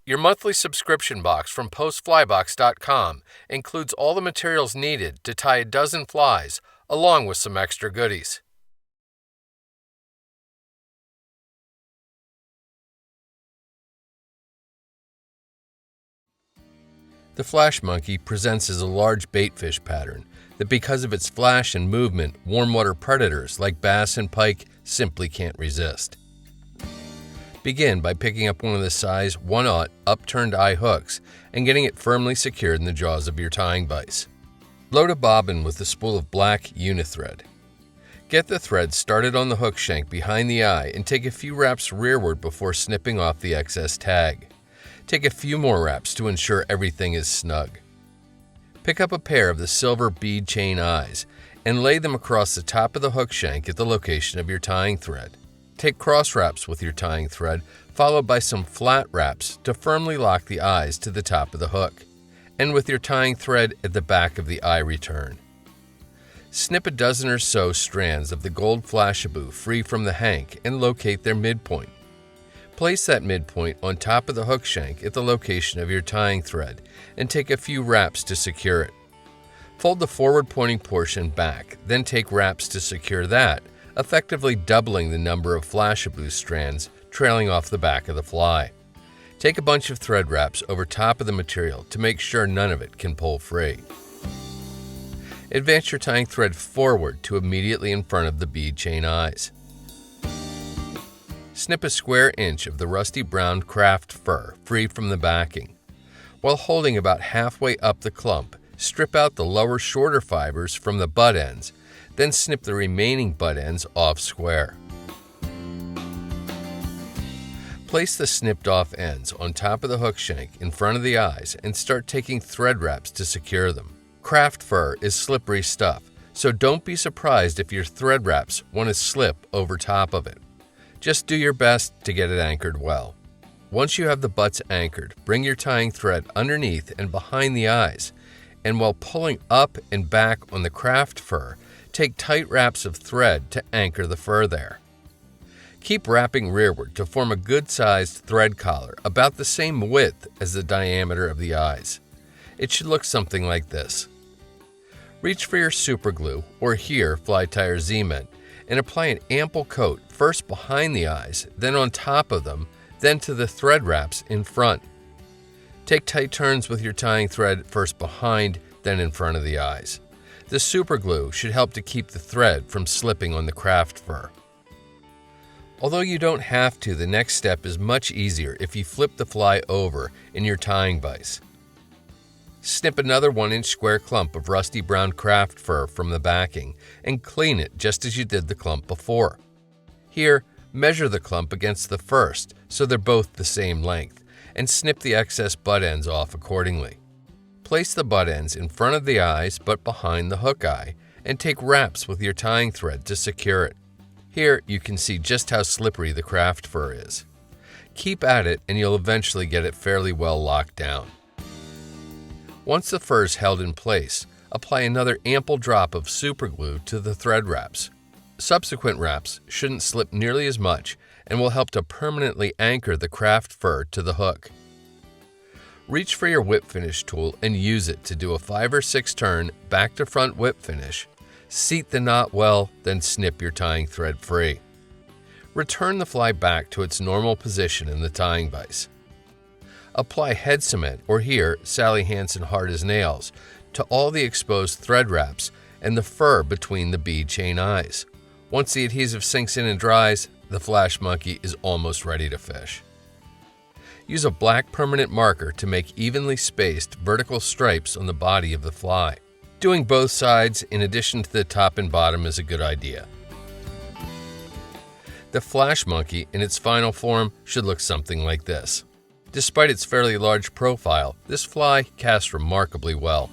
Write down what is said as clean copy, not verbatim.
Your monthly subscription box from postflybox.com includes all the materials needed to tie a dozen flies, along with some extra goodies. The flash monkey presents as a large baitfish pattern that, because of its flash and movement, warmwater predators like bass and pike simply can't resist. Begin by picking up one of the size 1/0 upturned eye hooks and getting it firmly secured in the jaws of your tying vise. Load a bobbin with a spool of black uni-thread. Get the thread started on the hook shank behind the eye and take a few wraps rearward before snipping off the excess tag. Take a few more wraps to ensure everything is snug. Pick up a pair of the silver bead chain eyes and lay them across the top of the hook shank at the location of your tying thread. Take cross wraps with your tying thread, followed by some flat wraps to firmly lock the eyes to the top of the hook, and with your tying thread at the back of the eye return. Snip a dozen or so strands of the gold flashabou free from the hank and locate their midpoint. Place that midpoint on top of the hook shank at the location of your tying thread and take a few wraps to secure it. Fold the forward pointing portion back, then take wraps to secure that, effectively doubling the number of flashabou strands trailing off the back of the fly. Take a bunch of thread wraps over top of the material to make sure none of it can pull free. Advance your tying thread forward to immediately in front of the bead chain eyes. Snip a square inch of the rusty brown craft fur free from the backing. While holding about halfway up the clump, strip out the lower shorter fibers from the butt ends, then snip the remaining butt ends off square. Place the snipped off ends on top of the hook shank in front of the eyes and start taking thread wraps to secure them. Craft fur is slippery stuff, so don't be surprised if your thread wraps want to slip over top of it. Just do your best to get it anchored well. Once you have the butts anchored, bring your tying thread underneath and behind the eyes, and while pulling up and back on the craft fur, take tight wraps of thread to anchor the fur there. Keep wrapping rearward to form a good-sized thread collar about the same width as the diameter of the eyes. It should look something like this. Reach for your superglue, or here fly tire Z-Ment, and apply an ample coat first behind the eyes, then on top of them, then to the thread wraps in front. Take tight turns with your tying thread first behind, then in front of the eyes. The superglue should help to keep the thread from slipping on the craft fur. Although you don't have to, the next step is much easier if you flip the fly over in your tying vise. Snip another 1-inch square clump of rusty brown craft fur from the backing and clean it just as you did the clump before. Here, measure the clump against the first so they're both the same length, and snip the excess butt ends off accordingly. Place the butt ends in front of the eyes but behind the hook eye, and take wraps with your tying thread to secure it. Here you can see just how slippery the craft fur is. Keep at it and you'll eventually get it fairly well locked down. Once the fur is held in place, apply another ample drop of superglue to the thread wraps. Subsequent wraps shouldn't slip nearly as much and will help to permanently anchor the craft fur to the hook. Reach for your whip finish tool and use it to do a 5 or 6 turn back to front whip finish. Seat the knot well, then snip your tying thread free. Return the fly back to its normal position in the tying vise. Apply head cement, or here Sally Hansen hard as nails, to all the exposed thread wraps and the fur between the bead chain eyes. Once the adhesive sinks in and dries, the flash monkey is almost ready to fish. Use a black permanent marker to make evenly spaced vertical stripes on the body of the fly. Doing both sides in addition to the top and bottom is a good idea. The flash monkey in its final form should look something like this. Despite its fairly large profile, this fly casts remarkably well.